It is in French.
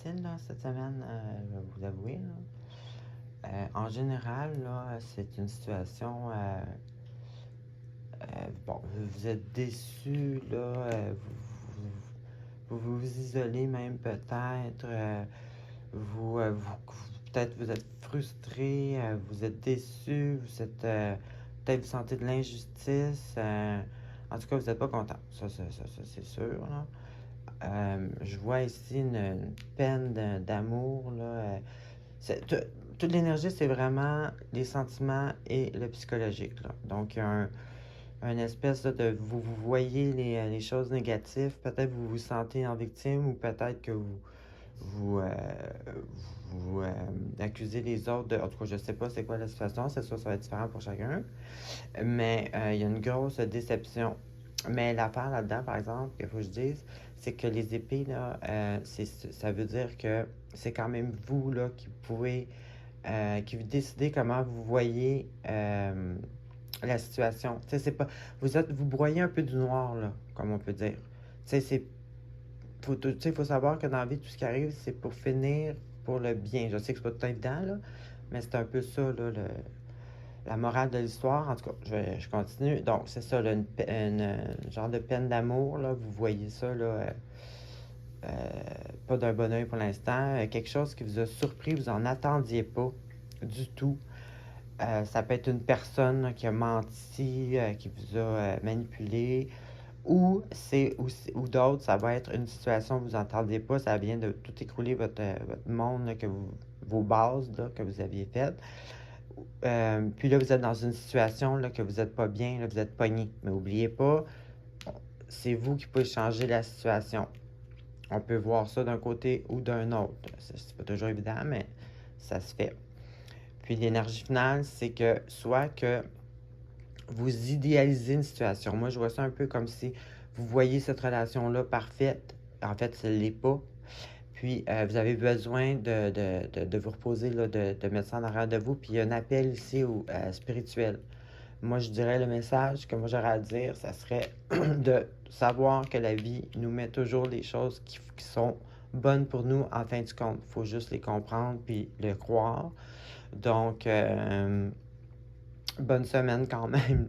difficile là, cette semaine, je vais vous avouer. Là. En général, là, c'est une situation. Bon, vous êtes déçu, là, vous isolez même peut-être. Peut-être vous êtes frustré, vous êtes déçu, peut-être vous sentez de l'injustice. En tout cas, vous n'êtes pas content. Ça, c'est sûr. Là. Je vois ici une peine d'amour. Là. C'est- tout- Toute l'énergie, c'est vraiment les sentiments et le psychologique. Là. Donc, il y a un espèce là, de... Vous voyez les choses négatives. Peut-être vous vous sentez en victime ou peut-être que vous, euh, vous accusez les autres de... En tout cas, je sais pas c'est quoi la situation. C'est sûr ça va être différent pour chacun. Mais il y a une grosse déception. Mais l'affaire là-dedans, par exemple, qu'il faut que je dise, c'est que les épées, là, ça veut dire que c'est quand même vous là, qui décidez comment vous voyez la situation. Tu sais, c'est pas. Vous broyez un peu du noir, là, comme on peut dire. Tu sais, faut savoir que dans la vie, tout ce qui arrive, c'est pour finir pour le bien. Je sais que c'est pas tout le temps évident, là, mais c'est un peu ça, là, la morale de l'histoire. En tout cas, je continue. Donc, c'est ça, là, genre de peine d'amour, là. Vous voyez ça, là. Euh, pas d'un bon oeil pour l'instant. Quelque chose qui vous a surpris, vous en attendiez pas du tout. Ça peut être une personne là, qui a menti, qui vous a manipulé, ou d'autres, ça va être une situation que vous n'entendez pas, ça vient de tout écrouler votre monde, là, vos bases là, que vous aviez faites. Puis là, vous êtes dans une situation là, que vous n'êtes pas bien, là, vous êtes pogné. Mais n'oubliez pas, c'est vous qui pouvez changer la situation. On peut voir ça d'un côté ou d'un autre. C'est pas toujours évident, mais ça se fait. Puis l'énergie finale, c'est que soit que vous idéalisez une situation. Moi, je vois ça un peu comme si vous voyez cette relation-là parfaite. En fait, ce n'est pas. Puis, vous avez besoin de vous reposer, là, de mettre ça en arrière de vous. Puis, il y a un appel ici spirituel. Moi, je dirais le message que moi j'aurais à dire, ça serait de savoir que la vie nous met toujours les choses qui sont bonnes pour nous en fin de compte. Il faut juste les comprendre puis le croire. Donc, bonne semaine quand même.